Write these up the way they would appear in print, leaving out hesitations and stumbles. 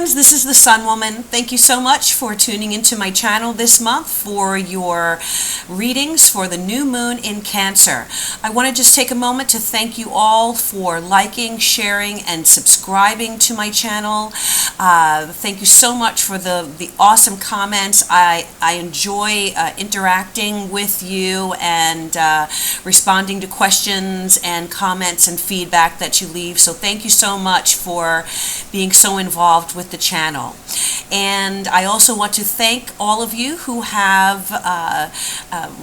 friends, this is the Sun Woman. Thank you so much for tuning into my channel this month for your readings for the new moon in Cancer. I want to just take a moment to thank you all for liking, sharing, and subscribing to my channel. Thank you so much for the awesome comments. I enjoy interacting with you and responding to questions and comments and feedback that you leave. So thank you so much for being so involved with the channel. And I also want to thank all of you who have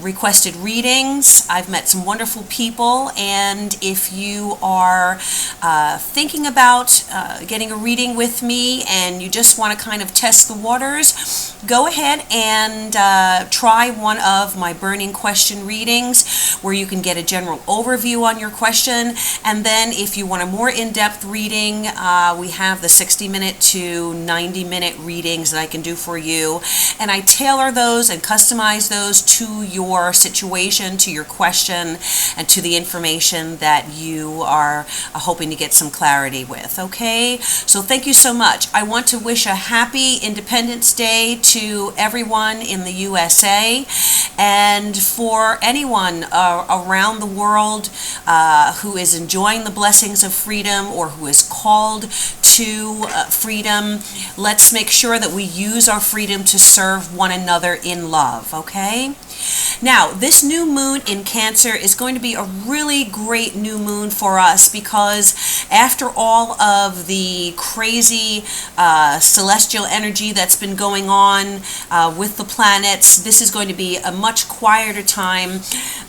requested readings. I've met some wonderful people, and if you are thinking about getting a reading with me and you just want to kind of test the waters, go ahead and try one of my burning question readings where you can get a general overview on your question, and then if you want a more in-depth reading, we have the 60-minute to 90-minute readings that I can do for you, and I tailor those and customize those to your situation, to your question, and to the information that you are hoping to get some clarity with. Okay, so thank you so much. I want to wish a happy Independence Day to everyone in the USA, and for anyone around the world who is enjoying the blessings of freedom or who is called to freedom. Let's make sure that we use our freedom to serve one another in love, okay? Now, this new moon in Cancer is going to be a really great new moon for us because after all of the crazy celestial energy that's been going on with the planets, this is going to be a much quieter time.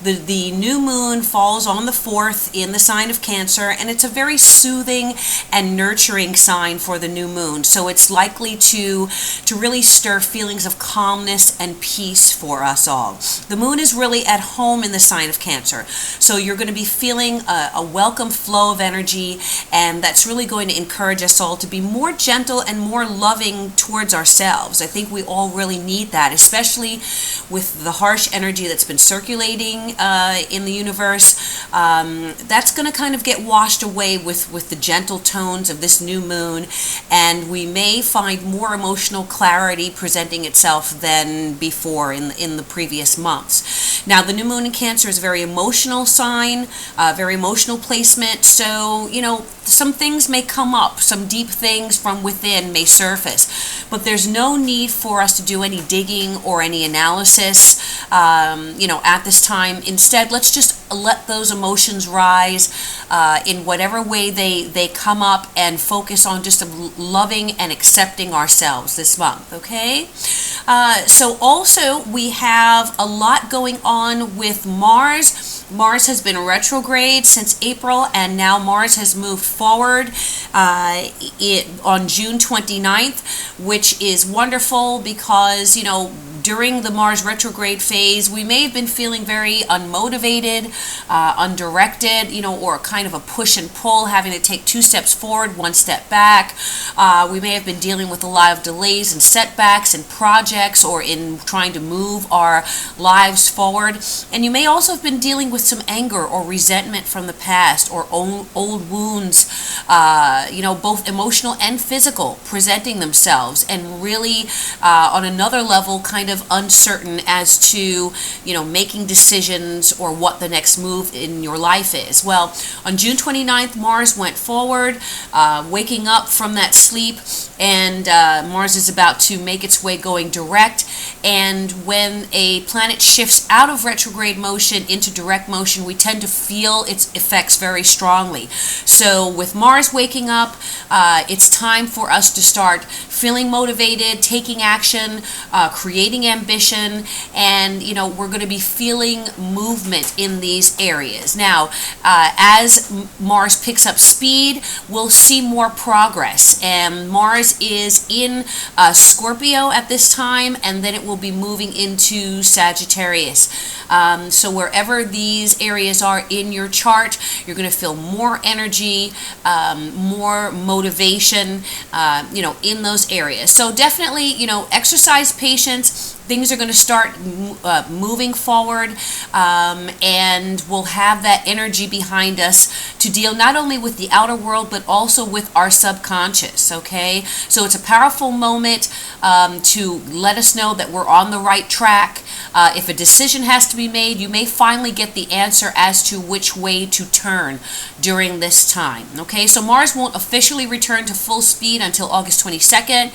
The new moon falls on the 4th in the sign of Cancer, and it's a very soothing and nurturing sign for the new moon. So it's likely to really stir feelings of calmness and peace for us all. The moon is really at home in the sign of Cancer, so you're going to be feeling a welcome flow of energy, and that's really going to encourage us all to be more gentle and more loving towards ourselves. I think we all really need that, especially with the harsh energy that's been circulating in the universe. That's going to kind of get washed away with the gentle tones of this new moon, and we may find more emotional clarity presenting itself than before in the previous months. Now, the new moon in Cancer is a very emotional sign, very emotional placement, so, you know, some things may come up, some deep things from within may surface, but there's no need for us to do any digging or any analysis, you know, at this time. Instead, let's just let those emotions rise in whatever way they come up, and focus on just loving and accepting ourselves this month, okay? So also we have a lot going on with Mars. Mars has been retrograde since April, and now Mars has moved forward on June 29th, which is wonderful because, you know, during the Mars retrograde phase, we may have been feeling very unmotivated, undirected, you know, or kind of a push and pull, having to take 2 steps forward, 1 step back. We may have been dealing with a lot of delays and setbacks in projects or in trying to move our lives forward. And you may also have been dealing with some anger or resentment from the past, or old wounds, you know, both emotional and physical, presenting themselves, and really on another level kind of uncertain as to, you know, making decisions or what the next move in your life is. Well, on June 29th, Mars went forward, waking up from that sleep, and Mars is about to make its way going direct. And when a planet shifts out of retrograde motion into direct motion, we tend to feel its effects very strongly. So with Mars waking up, it's time for us to start feeling motivated, taking action, creating ambition, and, you know, we're going to be feeling movement in these areas. Now, as Mars picks up speed, we'll see more progress, and Mars is in Scorpio at this time, and then it will be moving into Sagittarius. So wherever these areas are in your chart, you're going to feel more energy, more motivation, you know, in those areas. So definitely, you know, exercise patience, things are going to start moving forward, and we'll have that energy behind us to deal not only with the outer world but also with our subconscious. Okay, so it's a powerful moment to let us know that we're on the right track. If a decision has to be made, you may finally get the answer as to which way to turn during this time. Okay, so Mars won't officially return to full speed until August 22nd,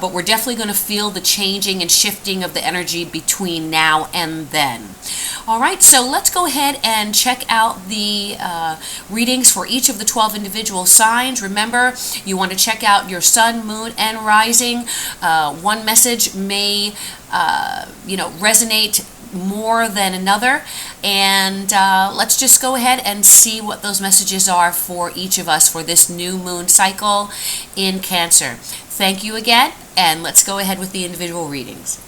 but we're definitely going to feel the changing and shifting of the energy between now and then. All right, so let's go ahead and check out the readings for each of the 12 individual signs. Remember, you want to check out your sun, moon, and rising. One message may resonate more than another, and let's just go ahead and see what those messages are for each of us for this new moon cycle in Cancer. Thank you again, and let's go ahead with the individual readings.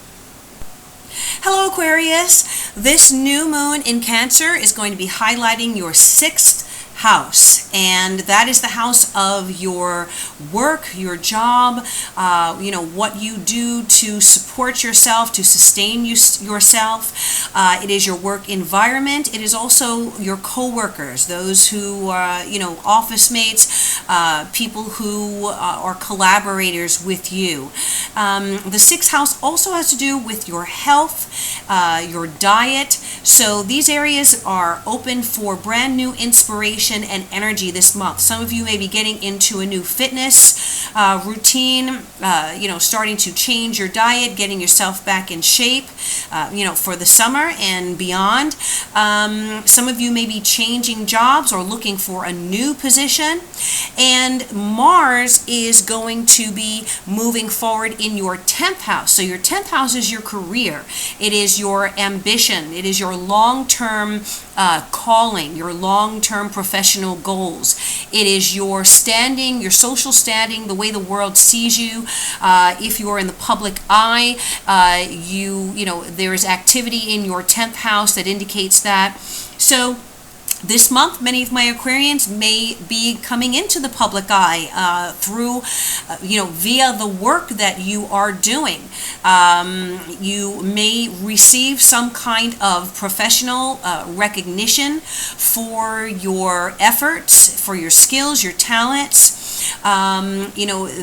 Hello, Aquarius. This new moon in Cancer is going to be highlighting your 6th house, and that is the house of your work, your job, what you do to support yourself, to sustain yourself. It is your work environment. It is also your co-workers, those who are, office mates, people who are collaborators with you. The 6th house also has to do with your health, your diet. So these areas are open for brand new inspiration and energy this month. Some of you may be getting into a new fitness routine, starting to change your diet, getting yourself back in shape, for the summer and beyond. Some of you may be changing jobs or looking for a new position. And Mars is going to be moving forward in your 10th house. So your 10th house is your career. It is your ambition. It is your long-term calling, your long-term professional goals. It is your standing, your social standing, the way the world sees you. If you're in the public eye, there is activity in your 10th house that indicates that. So this month, many of my Aquarians may be coming into the public eye through, via the work that you are doing. You may receive some kind of professional recognition for your efforts, for your skills, your talents.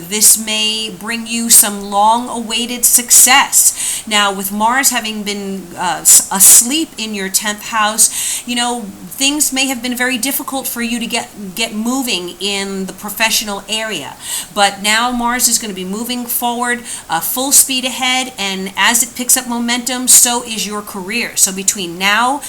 This may bring you some long-awaited success. Now, with Mars having been asleep in your 10th house, things may have been very difficult for you to get moving in the professional area. But now Mars is going to be moving forward full speed ahead, and as it picks up momentum, so is your career. So between now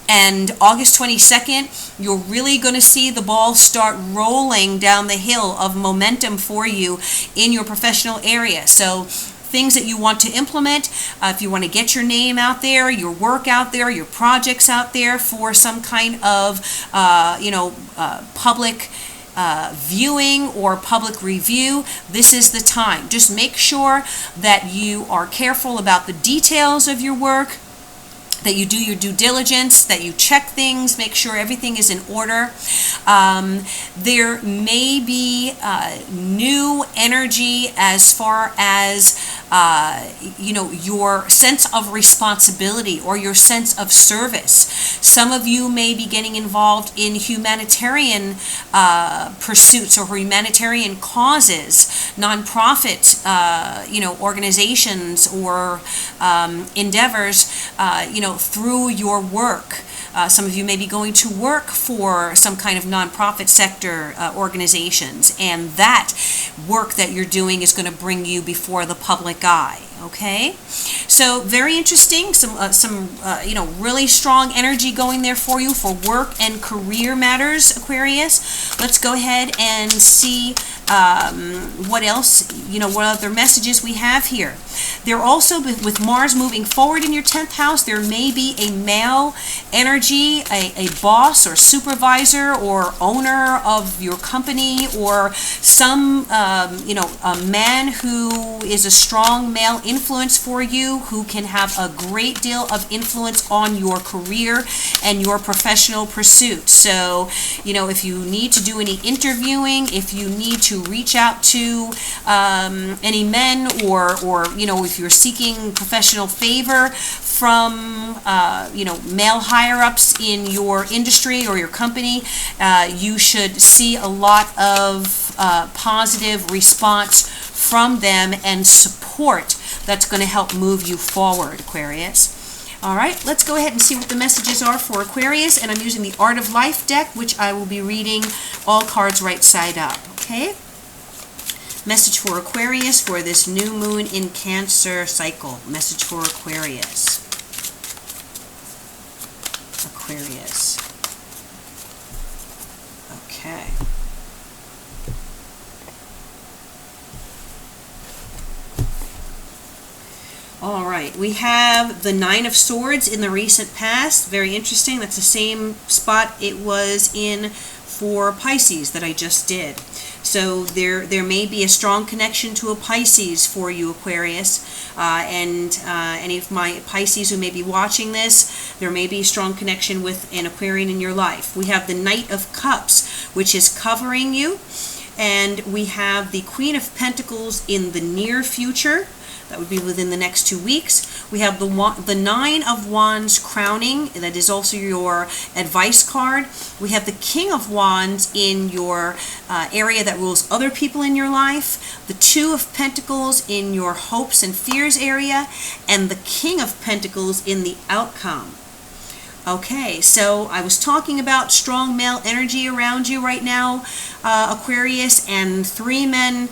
and August 22nd, you're really going to see the ball start rolling down the hill of momentum for you in your professional area. So things that you want to implement, if you want to get your name out there, your work out there, your projects out there for some kind of, public viewing or public review, this is the time. Just make sure that you are careful about the details of your work, that you do your due diligence, that you check things, make sure everything is in order. There may be new energy as far as your sense of responsibility or your sense of service. Some of you may be getting involved in humanitarian pursuits or humanitarian causes, nonprofit organizations or endeavors, through your work. Some of you may be going to work for some kind of nonprofit sector organizations, and that work that you're doing is going to bring you before the public eye. Okay, so very interesting. Some really strong energy going there for you for work and career matters, Aquarius. Let's go ahead and see what else, what other messages we have here. There also, with Mars moving forward in your 10th house, there may be a male energy, a boss or supervisor or owner of your company, or some, a man who is a strong male influence for you, who can have a great deal of influence on your career and your professional pursuit. So, if you need to do any interviewing, if you need to reach out to, any men, or if you're seeking professional favor from male higher-ups in your industry or your company, you should see a lot of positive response from them and support that's going to help move you forward, Aquarius. All right, let's go ahead and see what the messages are for Aquarius, and I'm using the Art of Life deck, which I will be reading all cards right side up, okay? Message for Aquarius for this new moon in Cancer cycle. Message for Aquarius. Aquarius. Okay. All right, we have the Nine of Swords in the recent past. Very interesting. That's the same spot it was in for Pisces that I just did. So there may be a strong connection to a Pisces for you, Aquarius. And any of my Pisces who may be watching this, there may be a strong connection with an Aquarian in your life. We have the Knight of Cups, which is covering you. And we have the Queen of Pentacles in the near future. That would be within the next 2 weeks. We have the Nine of Wands crowning. That is also your advice card. We have the King of Wands in your area that rules other people in your life. The Two of Pentacles in your hopes and fears area. And the King of Pentacles in the outcome. Okay, so I was talking about strong male energy around you right now, Aquarius, and 3 men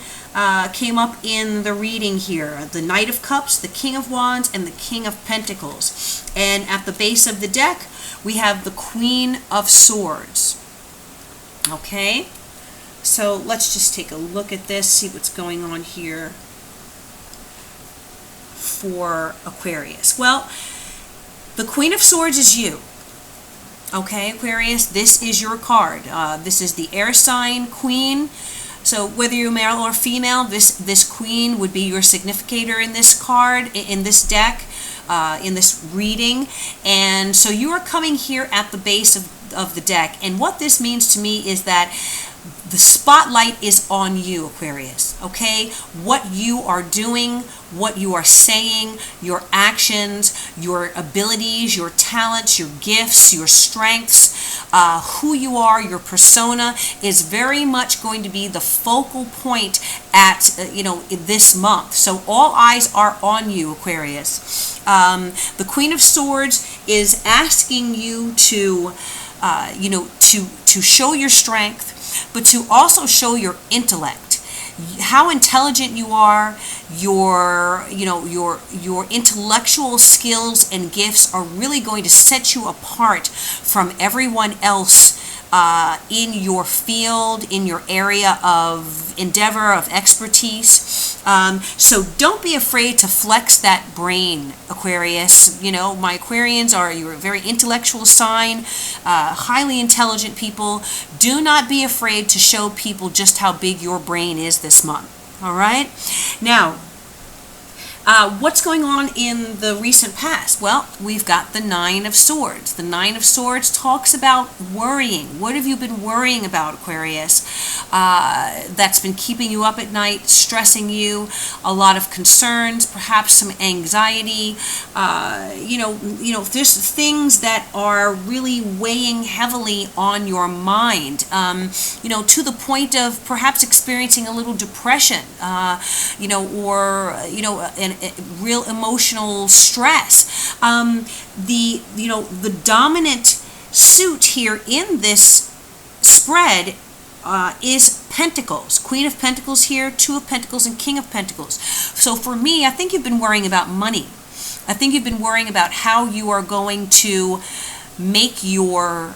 came up in the reading here. The Knight of Cups, the King of Wands, and the King of Pentacles. And at the base of the deck, we have the Queen of Swords. Okay, so let's just take a look at this, see what's going on here for Aquarius. Well, the Queen of Swords is you. Okay, Aquarius, this is your card. This is the air sign queen. So whether you're male or female, this queen would be your significator in this card, in this deck, in this reading. And so you are coming here at the base of the deck. And what this means to me is that the spotlight is on you, Aquarius, okay? What you are doing, what you are saying, your actions, your abilities, your talents, your gifts, your strengths, who you are, your persona is very much going to be the focal point at, this month. So all eyes are on you, Aquarius. The Queen of Swords is asking you to, to show your strength, but to also show your intellect, how intelligent you are. Your intellectual skills and gifts are really going to set you apart from everyone else in your field, in your area of endeavor, of expertise. So don't be afraid to flex that brain, Aquarius. My Aquarians you're a very intellectual sign, highly intelligent people. Do not be afraid to show people just how big your brain is this month. All right? Now, what's going on in the recent past? Well, we've got the Nine of Swords. The Nine of Swords talks about worrying. What have you been worrying about, Aquarius? That's been keeping you up at night, stressing you, a lot of concerns, perhaps some anxiety. There's things that are really weighing heavily on your mind, to the point of perhaps experiencing a little depression, and real emotional stress. The dominant suit here in this spread is Pentacles. Queen of Pentacles here, Two of Pentacles, and King of Pentacles. So for me, I think you've been worrying about money. I think you've been worrying about how you are going to make your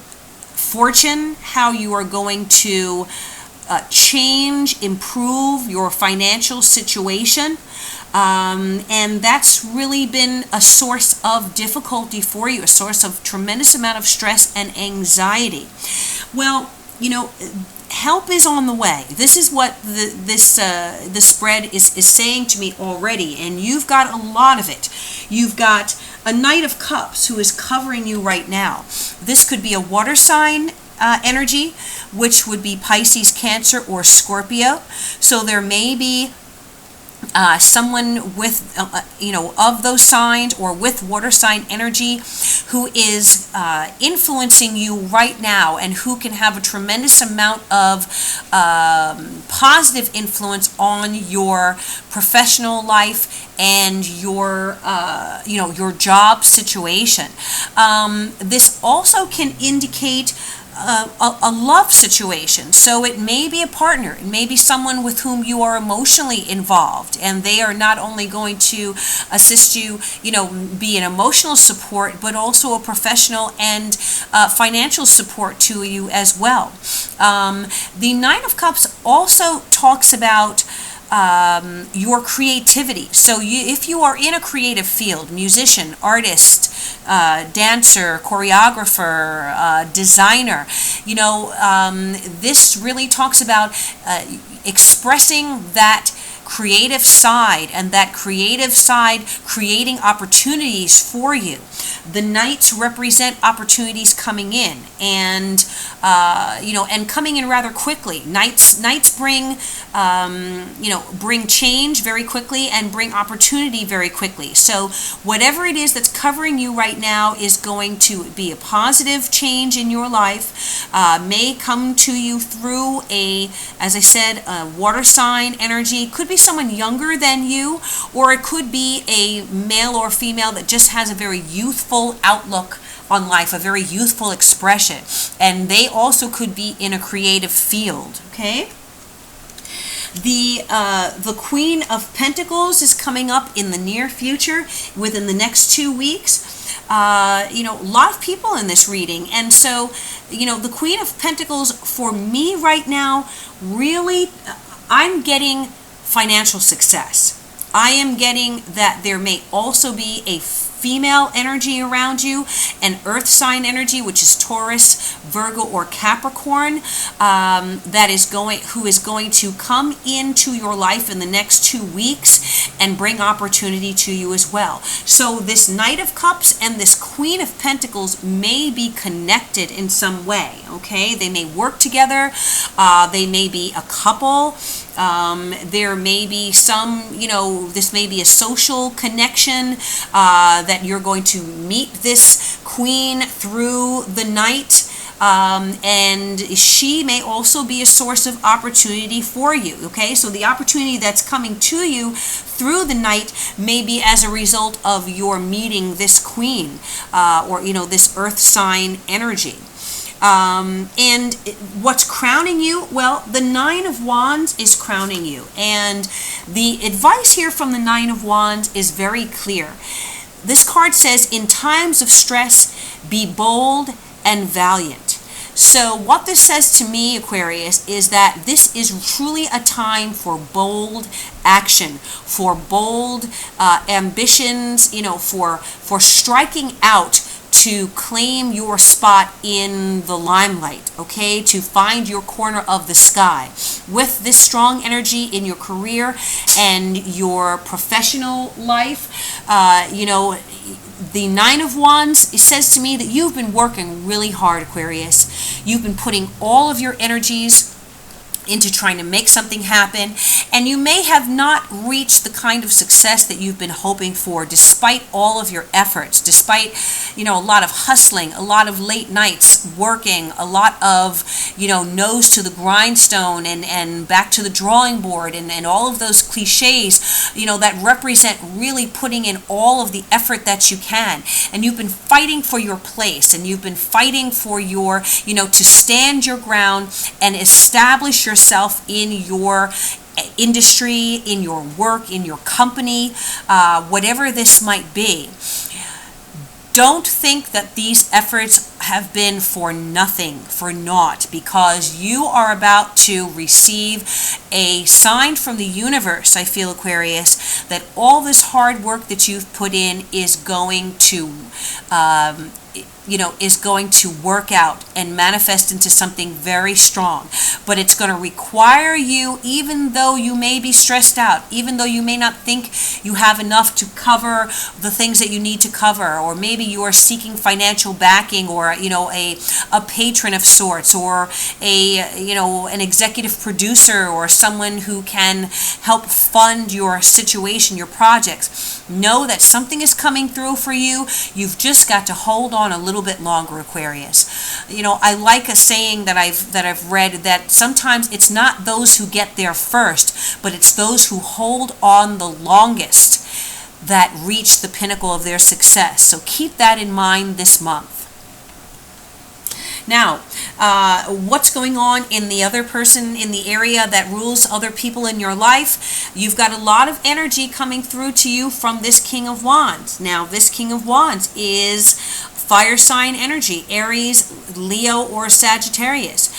fortune, how you are going to change, improve your financial situation. And that's really been a source of difficulty for you, a source of tremendous amount of stress and anxiety. Well, help is on the way. This is what the spread is saying to me already, and you've got a lot of it. You've got a Knight of Cups who is covering you right now. This could be a water sign energy, which would be Pisces, Cancer, or Scorpio. So there may be someone with, of those signs or with water sign energy who is influencing you right now and who can have a tremendous amount of positive influence on your professional life and your job situation. This also can indicate a love situation. So it may be a partner, it may be someone with whom you are emotionally involved, and they are not only going to assist you, be an emotional support, but also a professional and financial support to you as well. The Nine of Cups also talks about your creativity. So if you are in a creative field, musician, artist, dancer, choreographer, designer, this really talks about expressing that creative side, and that creative side creating opportunities for you. The knights represent opportunities coming in, and and coming in rather quickly. Knights bring bring change very quickly and bring opportunity very quickly. So whatever it is that's covering you right now is going to be a positive change in your life. May come to you through as I said, a water sign energy. Could be someone younger than you, or it could be a male or female that just has a very youthful outlook on life, a very youthful expression, and they also could be in a creative field. Okay. The Queen of Pentacles is coming up in the near future, within the next 2 weeks. A lot of people in this reading, and so the Queen of Pentacles for me right now, really, I'm getting financial success. I am getting that there may also be a female energy around you, an earth sign energy, which is Taurus, Virgo, or Capricorn, who is going to come into your life in the next 2 weeks and bring opportunity to you as well. So this Knight of Cups and this Queen of Pentacles may be connected in some way. Okay, they may work together. They may be a couple. There may be some, this may be a social connection, that you're going to meet this queen through the night, and she may also be a source of opportunity for you. Okay, so the opportunity that's coming to you through the night may be as a result of your meeting this queen, or this earth sign energy. And what's crowning you? Well, the Nine of Wands is crowning you. And the advice here from the Nine of Wands is very clear. This card says, in times of stress, be bold and valiant. So what this says to me, Aquarius, is that this is truly a time for bold action, for bold ambitions, for striking out to claim your spot in the limelight, okay, to find your corner of the sky. With this strong energy in your career and your professional life, the Nine of Wands, it says to me that you've been working really hard, Aquarius. You've been putting all of your energies into trying to make something happen, and you may have not reached the kind of success that you've been hoping for, despite all of your efforts, despite a lot of hustling, a lot of late nights working, a lot of nose to the grindstone and back to the drawing board, and all of those cliches that represent really putting in all of the effort that you can. And you've been fighting for your place, and you've been fighting for your to stand your ground and establish yourself in your industry, in your work, in your company, whatever this might be. Don't think that these efforts have been for nothing, for naught, because you are about to receive a sign from the universe, I feel, Aquarius, that all this hard work that you've put in is going to is going to work out and manifest into something very strong. But it's going to require you, even though you may be stressed out, even though you may not think you have enough to cover the things that you need to cover, or maybe you are seeking financial backing or or, a patron of sorts, or an executive producer, or someone who can help fund your situation, your projects. Know that something is coming through for you. You've just got to hold on a little bit longer, Aquarius. I like a saying that I've read, that sometimes it's not those who get there first, but it's those who hold on the longest that reach the pinnacle of their success. So keep that in mind this month. Now, what's going on in the other person in the area that rules other people in your life? You've got a lot of energy coming through to you from this King of Wands. Now, this King of Wands is fire sign energy, Aries, Leo, or Sagittarius.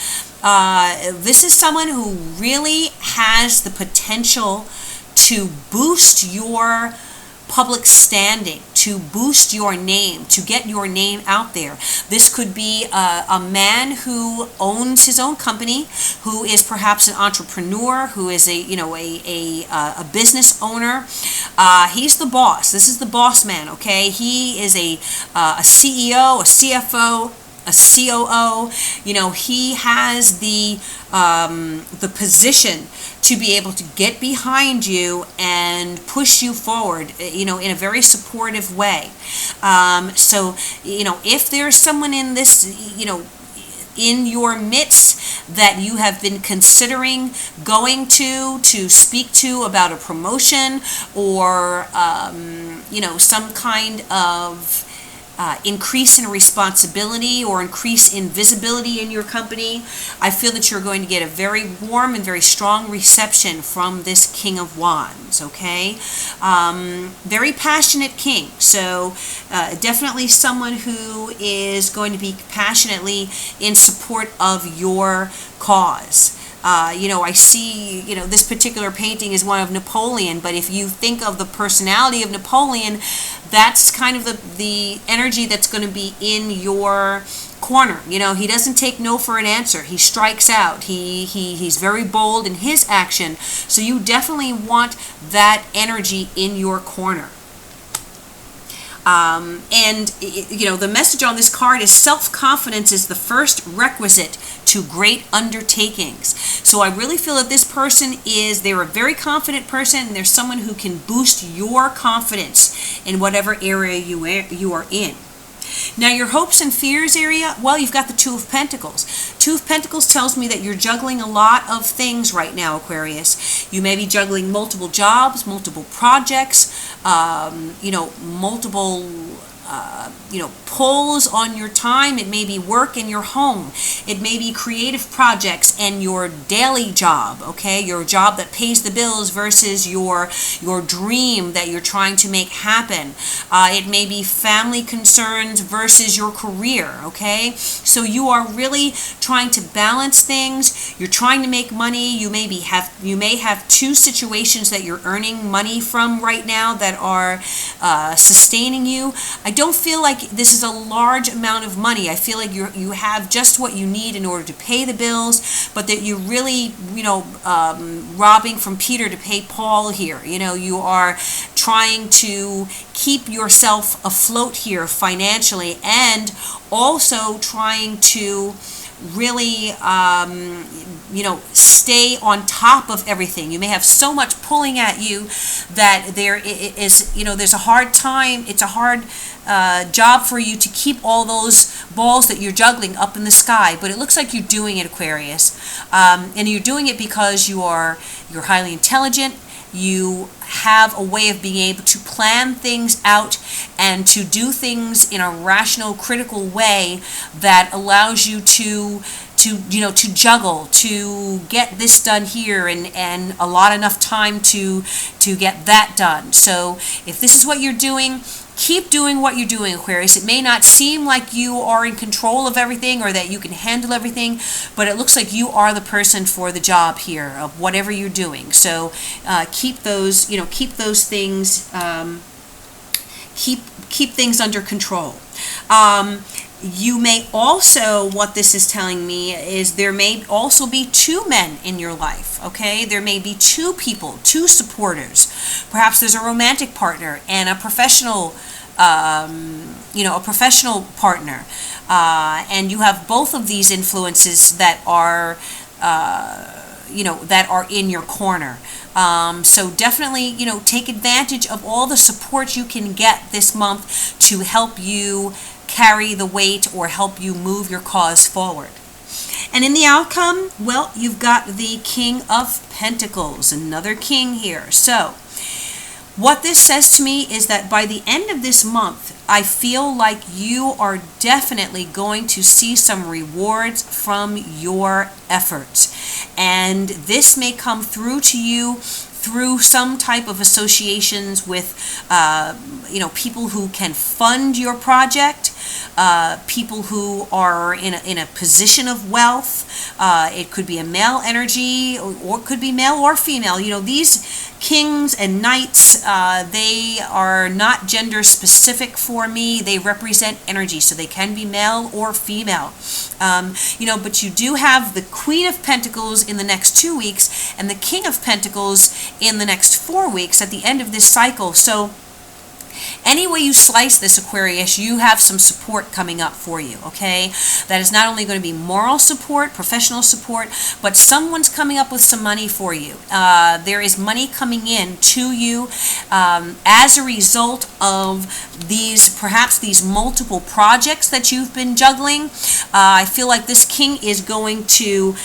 This is someone who really has the potential to boost your public standing, to boost your name, to get your name out there. This could be a man who owns his own company, who is perhaps an entrepreneur, who is a business owner. He's the boss. This is the boss man. Okay, he is a CEO, a CFO, a COO. He has the position to be able to get behind you and push you forward, in a very supportive way. So, if there's someone in this, in your midst that you have been considering going to speak to about a promotion, or, some kind of increase in responsibility or increase in visibility in your company, I feel that you're going to get a very warm and very strong reception from this King of Wands, okay? Very passionate king, so definitely someone who is going to be passionately in support of your cause. I see, this particular painting is one of Napoleon, but if you think of the personality of Napoleon, that's kind of the energy that's going to be in your corner. He doesn't take no for an answer. He strikes out. He's very bold in his action. So you definitely want that energy in your corner. The message on this card is self-confidence is the first requisite to great undertakings. So I really feel that this person they're a very confident person, and they're someone who can boost your confidence in whatever area you are in. Now, your hopes and fears area, well, you've got the Two of Pentacles. Two of Pentacles tells me that you're juggling a lot of things right now, Aquarius. You may be juggling multiple jobs, multiple projects, multiple pulls on your time. It may be work in your home. It may be creative projects and your daily job, okay? Your job that pays the bills versus your dream that you're trying to make happen. It may be family concerns versus your career, okay? So you are really trying to balance things. You're trying to make money. You may have two situations that you're earning money from right now that are sustaining you. I don't feel like this is a large amount of money. I feel like you have just what you need in order to pay the bills, but that you're really, robbing from Peter to pay Paul here. You are trying to keep yourself afloat here financially, and also trying to really, stay on top of everything. You may have so much pulling at you that there's a hard time. It's a hard job for you to keep all those balls that you're juggling up in the sky, but it looks like you're doing it, Aquarius, and you're doing it because you're highly intelligent. You have a way of being able to plan things out and to do things in a rational, critical way that allows you to juggle, to get this done here and allot enough time to get that done. So if this is what you're doing, keep doing what you're doing, Aquarius. It may not seem like you are in control of everything or that you can handle everything, but it looks like you are the person for the job here of whatever you're doing. So keep those things, keep things under control. You may also, what this is telling me is there may also be two men in your life, okay? There may be two people, two supporters. Perhaps there's a romantic partner and a professional a professional partner, and you have both of these influences that are, that are in your corner. So definitely, take advantage of all the support you can get this month to help you carry the weight or help you move your cause forward. And in the outcome, well, you've got the King of Pentacles, another king here. So what this says to me is that by the end of this month, I feel like you are definitely going to see some rewards from your efforts. And this may come through to you through some type of associations with, people who can fund your project, people who are in a position of wealth. It could be a male energy, or it could be male or female. These kings and knights, they are not gender specific for me. They represent energy, so they can be male or female. But you do have the Queen of Pentacles in the next 2 weeks and the King of Pentacles in the next 4 weeks at the end of this cycle. So any way you slice this, Aquarius, you have some support coming up for you, okay? That is not only going to be moral support, professional support, but someone's coming up with some money for you. There is money coming in to you as a result of perhaps these multiple projects that you've been juggling. I feel like this king is going to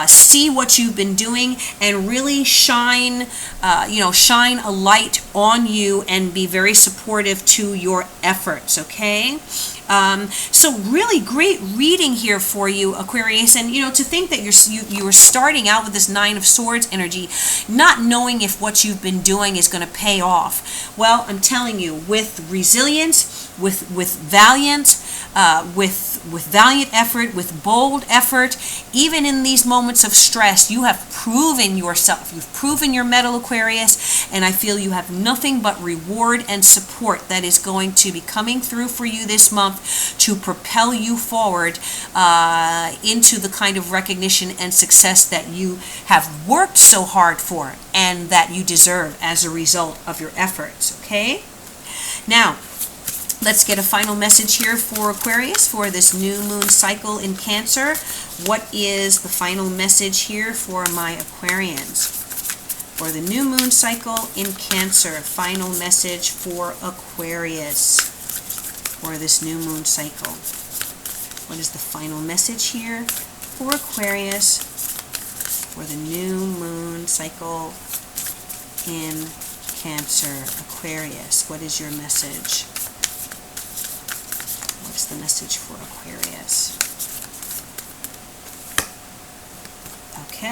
see what you've been doing and really shine a light on you and be very supportive to your efforts, okay? So really great reading here for you, Aquarius. And to think that you were starting out with this Nine of Swords energy, not knowing if what you've been doing is going to pay off. Well, I'm telling you, with resilience, with valiance, with valiant effort, with bold effort, even in these moments of stress, you have proven yourself. You've proven your mettle, Aquarius, and I feel you have nothing but reward and support that is going to be coming through for you this month to propel you forward into the kind of recognition and success that you have worked so hard for and that you deserve as a result of your efforts, okay? Now, let's get a final message here for Aquarius for this new moon cycle in Cancer. What is the final message here for my Aquarians? For the new moon cycle in Cancer, final message for Aquarius for this new moon cycle. What is the final message here for Aquarius for the new moon cycle in Cancer? Aquarius, what is your message? What's the message for Aquarius? Okay.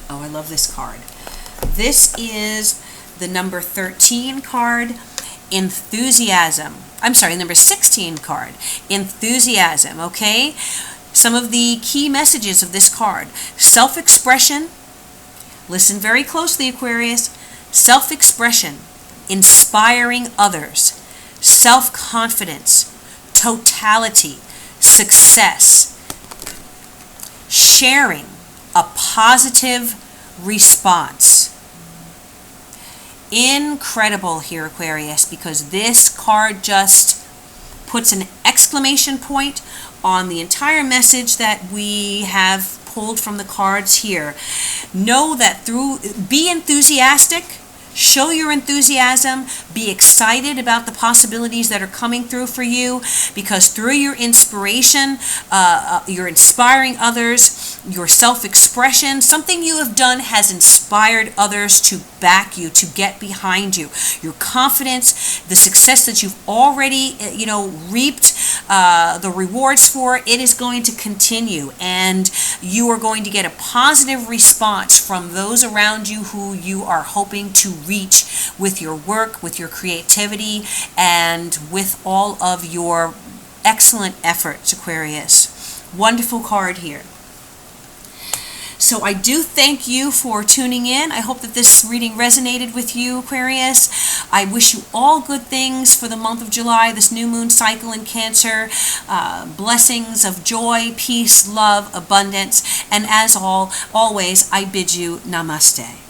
Oh, I love this card. This is the number 13 card, Enthusiasm. I'm sorry, number 16 card, Enthusiasm, okay? Some of the key messages of this card. Self-expression. Listen very closely, Aquarius. Self-expression, inspiring others, self-confidence, totality, success, sharing, a positive response. Incredible here, Aquarius, because this card just puts an exclamation point on the entire message that we have pulled from the cards here. Know that be enthusiastic. Show your enthusiasm, be excited about the possibilities that are coming through for you, because through your inspiration, you're inspiring others, your self-expression, something you have done has inspired others to back you, to get behind you. Your confidence, the success that you've already, reaped the rewards for, it is going to continue, and you are going to get a positive response from those around you who you are hoping to reach with your work, with your creativity, and with all of your excellent efforts, Aquarius. Wonderful card here. So I do thank you for tuning in. I hope that this reading resonated with you, Aquarius. I wish you all good things for the month of July, this new moon cycle in Cancer. Blessings of joy, peace, love, abundance, and as always, I bid you namaste.